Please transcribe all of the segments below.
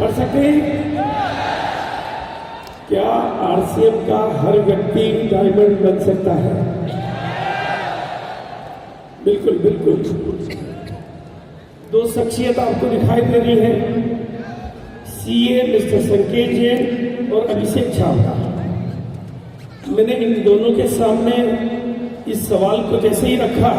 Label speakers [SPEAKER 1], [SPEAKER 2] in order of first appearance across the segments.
[SPEAKER 1] पढ़ सकते हैं? क्या आरसीएम का हर व्यक्ति डायमंड बन सकता है? बिल्कुल बिल्कुल। दो शख्सियत आपको दिखाई दे रही है, सीए मिस्टर संकेत जैन और अभिषेक छाबड़ा। मैंने इन दोनों के सामने इस सवाल को जैसे ही रखा,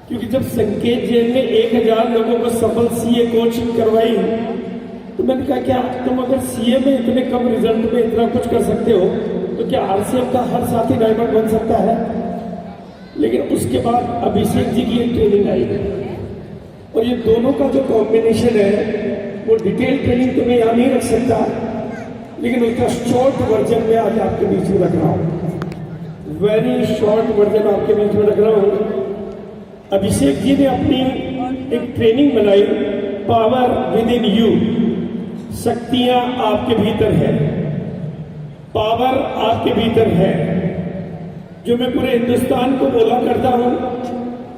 [SPEAKER 1] क्योंकि जब संकेत जैन ने 1000 लोगों को सफल सीए कोचिंग करवाई, तो मैंने कहा क्या तुम अगर सीए में इतने कम रिजल्ट में इतना कुछ कर सकते हो, तो क्या आरसीएम का हर साथी डायमंड बन सकता है? लेकिन उसके बाद अभिषेक जी की एक ट्रेनिंग आई और ये दोनों का जो कॉम्बिनेशन है वो डिटेल ट्रेनिंग तो मैं यहाँ नहीं रख सकता, लेकिन उसका शॉर्ट वर्जन में आज आपके बीच में रख रहा हूँ। वेरी शॉर्ट वर्जन आपके बीच में रख रहा हूँ। अभिषेक जी ने अपनी एक ट्रेनिंग बनाई, पावर विद इन यू, शक्तियां आपके भीतर है, पावर आपके भीतर है, जो मैं पूरे हिंदुस्तान को बोला करता हूं।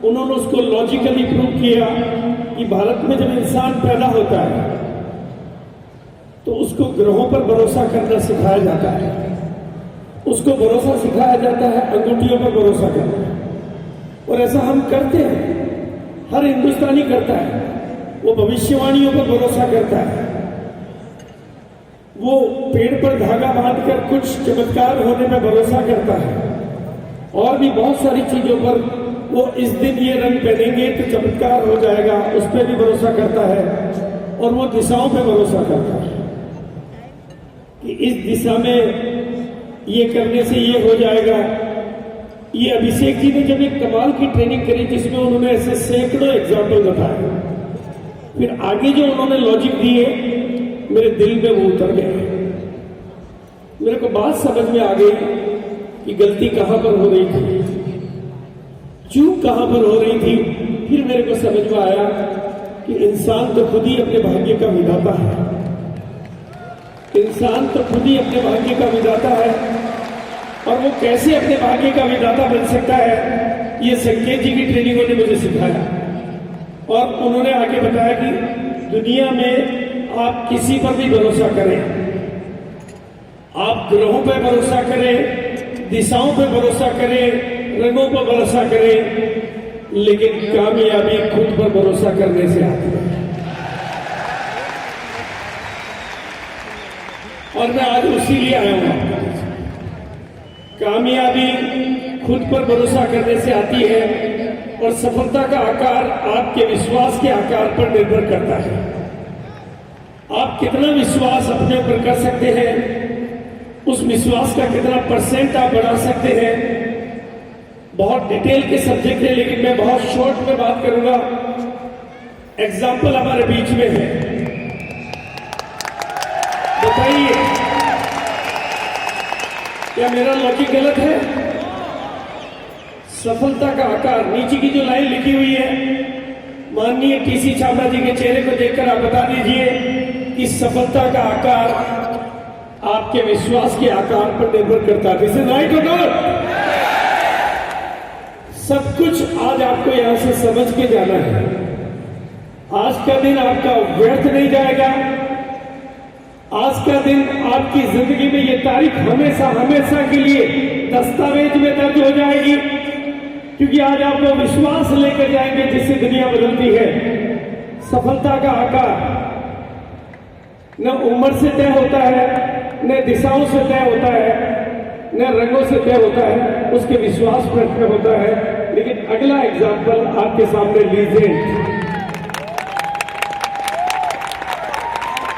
[SPEAKER 1] उन्होंने उसको लॉजिकली प्रूव किया कि भारत में जब इंसान पैदा होता है तो उसको ग्रहों पर भरोसा करना सिखाया जाता है, उसको भरोसा सिखाया जाता है अंगूठियों पर भरोसा करना, और ऐसा हम करते हैं, हर हिंदुस्तानी करता है। वो भविष्यवाणियों पर भरोसा करता है, वो पेड़ पर धागा बांधकर कुछ चमत्कार होने में भरोसा करता है, और भी बहुत सारी चीजों पर वो इस दिन ये रंग पहनेंगे तो चमत्कार हो जाएगा, उस पर भी भरोसा करता है, और वो दिशाओं पे भरोसा करता है कि इस दिशा में ये करने से ये हो जाएगा। ये अभिषेक जी ने जब एक कमाल की ट्रेनिंग करी जिसमें उन्होंने ऐसे सैकड़ों एग्जाम्पल बताए, फिर आगे जो उन्होंने लॉजिक दिए मेरे दिल में वो उतर गए। मेरे को बात समझ में आ गई कि गलती कहां पर हो रही थी, चूक कहां पर हो रही थी। फिर मेरे को समझ में आया कि इंसान तो खुद ही अपने भाग्य का विधाता है, इंसान तो खुद ही अपने भाग्य का विधाता है, और वो कैसे अपने भाग्य का विधाता बन सकता है ये संकेत जी की ट्रेनिंगों ने मुझे सिखाया। और उन्होंने आगे बताया कि दुनिया में आप किसी पर भी भरोसा करें, आप ग्रहों पर भरोसा करें, दिशाओं पर भरोसा करें, रंगों पर भरोसा करें, लेकिन कामयाबी खुद पर भरोसा करने से आती है। और मैं आज उसी लिए आया हूं। कामयाबी खुद पर भरोसा करने से आती है, और सफलता का आकार आपके विश्वास के आकार पर निर्भर करता है। आप कितना विश्वास अपने ऊपर कर सकते हैं, उस विश्वास का कितना % आप बढ़ा सकते हैं। बहुत डिटेल के सब्जेक्ट है, लेकिन मैं बहुत शॉर्ट में बात करूंगा। एग्जाम्पल हमारे बीच में है, बताइए क्या मेरा लॉजिक गलत है? सफलता का आकार, नीचे की जो लाइन लिखी हुई है, माननीय टीसी छाबड़ा जी के चेहरे को देखकर आप बता दीजिए कि सफलता का आकार आपके विश्वास के आकार पर निर्भर करता है। दिस इज राइट और नॉट? सब कुछ आज आपको यहां से समझ के जाना है। आज का दिन आपका व्यर्थ नहीं जाएगा। आज का दिन आपकी जिंदगी में ये तारीख हमेशा हमेशा के लिए दस्तावेज में दर्ज हो जाएगी, क्योंकि आज आप वो विश्वास लेकर जाएंगे जिससे दुनिया बदलती है। सफलता का आकार न उम्र से तय होता है, न दिशाओं से तय होता है, न रंगों से तय होता है, उसके विश्वास पर तय होता है। लेकिन अगला एग्जाम्पल आपके सामने लीजेंड।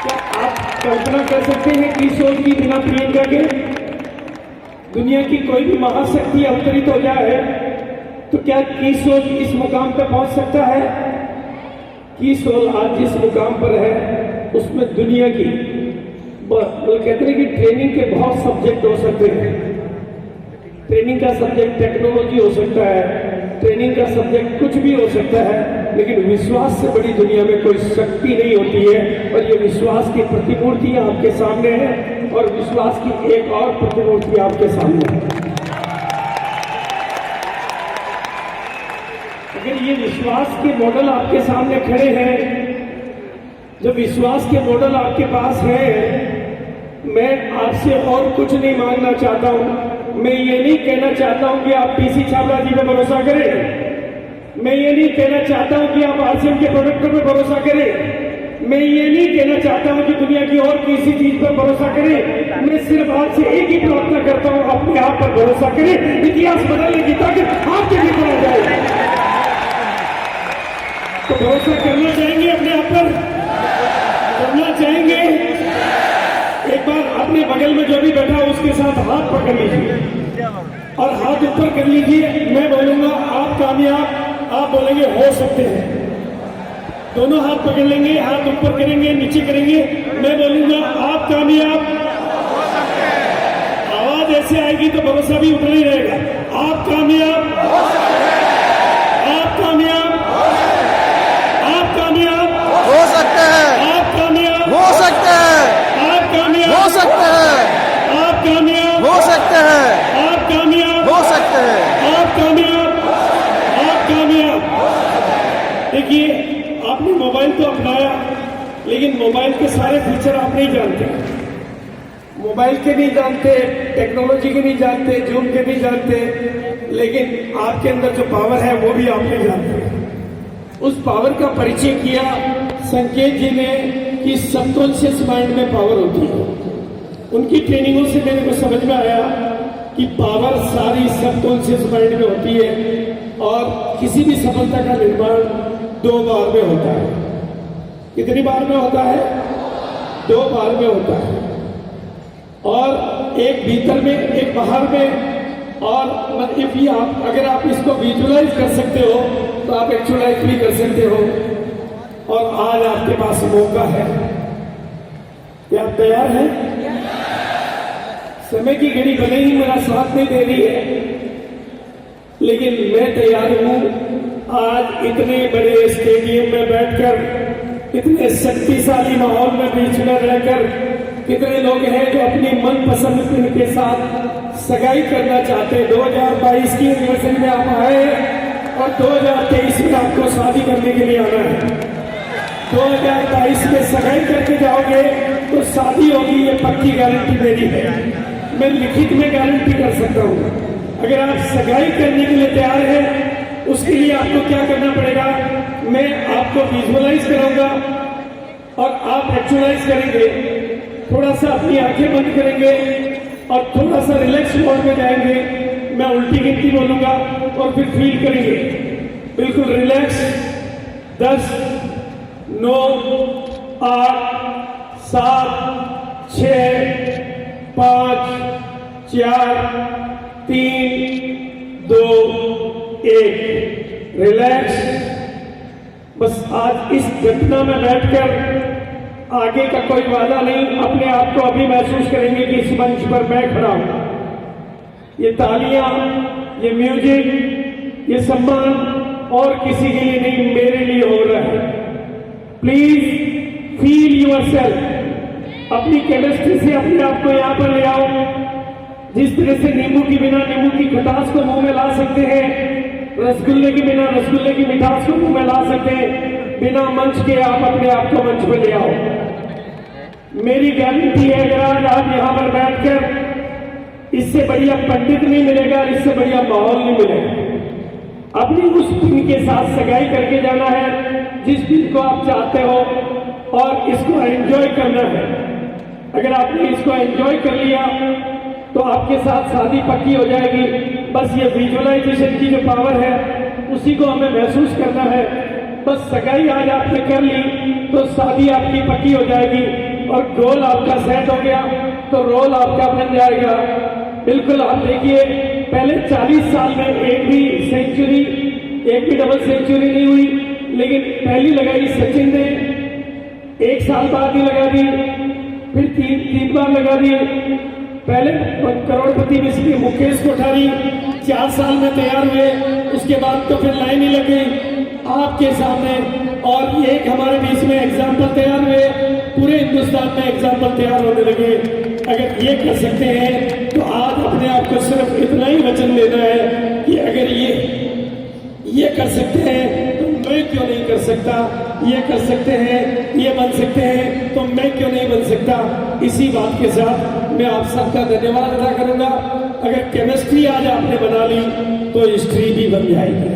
[SPEAKER 1] क्या आप कल्पना कर सकते हैं कि सोच की बिना प्रियंका के दुनिया की कोई भी महाशक्ति अवतरित हो जाए तो क्या कीसोल इस मुकाम पर पहुंच सकता है? कीसोल आज जिस मुकाम पर है उसमें दुनिया की कहते हैं कि ट्रेनिंग के बहुत सब्जेक्ट हो सकते हैं। ट्रेनिंग का सब्जेक्ट टेक्नोलॉजी हो सकता है, ट्रेनिंग का सब्जेक्ट कुछ भी हो सकता है, लेकिन विश्वास से बड़ी दुनिया में कोई शक्ति नहीं होती है। और ये विश्वास की प्रतिमूर्ति आपके सामने है, और विश्वास की एक और प्रतिमूर्ति आपके सामने है। अगर ये विश्वास के मॉडल आपके सामने खड़े हैं जब विश्वास के मॉडल आपके पास है, मैं आपसे और कुछ नहीं मांगना चाहता हूं। मैं ये नहीं कहना चाहता हूं कि आप पीसी छाबड़ा जी पे भरोसा करें। मैं ये नहीं कहना चाहता हूं कि आप आरसीएम के प्रोडक्टों पे भरोसा करें। मैं ये नहीं कहना चाहता हूं कि दुनिया की और किसी चीज पर भरोसा करें। मैं सिर्फ आपसे एक ही प्रार्थना करता हूं, अपने आप पर भरोसा करें। इतिहास बदलने की ताकत आपके भीतर आ जाए। तो भरोसा करना चाहेंगे अपने आप पर? करना चाहेंगे? एक बार अपने बगल में जो भी बैठा हो उसके साथ हाथ पकड़ लीजिए और हाथ ऊपर कर लीजिए। मैं बोलूंगा आप कामयाब, आप बोलेंगे हो सकते हैं। दोनों हाथ पकड़ लेंगे, हाथ ऊपर करेंगे, नीचे करेंगे। मैं बोलूंगा आप कामयाब, आवाज ऐसे आएगी तो भरोसा भी उतना ही रहेगा। आप कामयाब, आप कामयाब, आप कामयाब
[SPEAKER 2] हो सकते हैं,
[SPEAKER 1] आप कामयाब
[SPEAKER 2] हो सकते हैं,
[SPEAKER 1] आप कामयाब
[SPEAKER 2] हो सकते हैं,
[SPEAKER 1] आप कामयाब
[SPEAKER 2] हो सकते हैं,
[SPEAKER 1] आप कामयाब
[SPEAKER 2] हो सकते हैं।
[SPEAKER 1] आप कामयाब, आप कामयाब। देखिए, आपने मोबाइल तो अपनाया, लेकिन मोबाइल के सारे फीचर आप नहीं जानते। मोबाइल के नहीं जानते, टेक्नोलॉजी के नहीं जानते, जूम के नहीं जानते, लेकिन आपके अंदर जो पावर है वो भी आप नहीं जानते। उस पावर का परिचय किया संकेत जी ने कि सबकॉन्शियस माइंड में पावर होती है। उनकी ट्रेनिंगों से मेरे को समझ में आया कि पावर सारी सबकॉन्शियस माइंड में होती है और किसी भी सफलता का निर्माण 2 बार में होता है। कितनी बार में होता है? 2 बार में होता है। और एक भीतर में, एक बाहर में। और इफ ये आप, अगर आप इसको विजुअलाइज कर सकते हो तो आप एक्चुअलाइज भी कर सकते हो। और आज आपके पास मौका है। क्या आप तैयार हैं? समय की घड़ी भले ही मेरा साथ नहीं दे रही है, लेकिन मैं तैयार हूं। आज इतने बड़े स्टेडियम में बैठकर, इतने शक्तिशाली माहौल में बीच में रहकर, कितने लोग हैं जो अपनी मनपसंद फिल्म के साथ सगाई करना चाहते हैं। 2022 की एनिवर्सरी में आप आए और 2023 में आपको शादी करने के लिए आना है। 2022 में सगाई करके जाओगे तो शादी होगी, ये पक्की गारंटी मेरी है। मैं लिखित में गारंटी कर सकता हूं। अगर आप सगाई करने के लिए तैयार हैं, उसके लिए आपको क्या करना पड़ेगा? मैं आपको विजुअलाइज कराऊंगा और आप एक्चुअलाइज करेंगे। थोड़ा सा अपनी आंखें बंद करेंगे और थोड़ा सा रिलैक्स मोड में जाएंगे। मैं उल्टी गिनती बोलूंगा और फिर फील करेंगे। बिल्कुल रिलैक्स। 10, 9, 8, 7, 6, 5, 4, 3, 2, 1। रिलैक्स। बस आज इस घटना में बैठकर आगे का कोई वादा नहीं, अपने आप को अभी महसूस करेंगे कि इस मंच पर मैं खड़ा हूं। ये तालियां, ये म्यूजिक, ये सम्मान और किसी के लिए नहीं, मेरे लिए हो रहा है। Please feel yourself. अपनी केमिस्ट्री से अपने आप को यहां पर ले आओ। जिस तरह से नींबू की बिना नींबू की खटास को मुंह में ला सकते हैं, रसगुल्ले के बिना रसगुल्ले की मिठास को मुंह में ला सकते हैं, बिना मंच के आप अपने आप को मंच पर ले आओ। मेरी गारंटी है, अगर आज आप यहां पर बैठकर, इससे बढ़िया पंडित नहीं मिलेगा, इससे बढ़िया माहौल नहीं मिलेगा। अपनी उस दिन के साथ सगाई करके जाना है जिस दिन को आप चाहते हो और इसको एंजॉय करना है। अगर आपने इसको एंजॉय कर लिया तो आपके साथ शादी पक्की हो जाएगी। बस ये विजुअलाइजेशन की जो पावर है उसी को हमें महसूस करना है। बस सगाई आज आपने कर ली तो शादी आपकी पक्की हो जाएगी और गोल आपका सेट हो गया तो रोल आपका बन जाएगा। बिल्कुल। आप देखिए, पहले 40 साल में एक भी सेंचुरी, एक भी डबल सेंचुरी नहीं हुई, लेकिन पहली लगाई सचिन ने, 1 साल बाद ही लगा दी, फिर 3 बार लगा दी। पहले करोड़पति मिस्त्री मुकेश कोठारी 4 साल में तैयार हुए, उसके बाद तो फिर लाइन ही लग गई आपके सामने। और एक हमारे बीच में एग्जाम्पल तैयार हुए, पूरे हिंदुस्तान में एग्जाम्पल तैयार होने लगे। अगर ये कर सकते हैं तो आज अपने आप को सिर्फ इतना ही वचन देना है कि अगर ये कर सकते हैं तो मैं क्यों नहीं कर सकता। ये कर सकते हैं, ये बन सकते हैं, तो मैं क्यों नहीं बन सकता। इसी बात के साथ मैं आप सबका धन्यवाद अदा करूंगा। अगर केमिस्ट्री आज आपने बना ली तो हिस्ट्री भी बन जाएगी।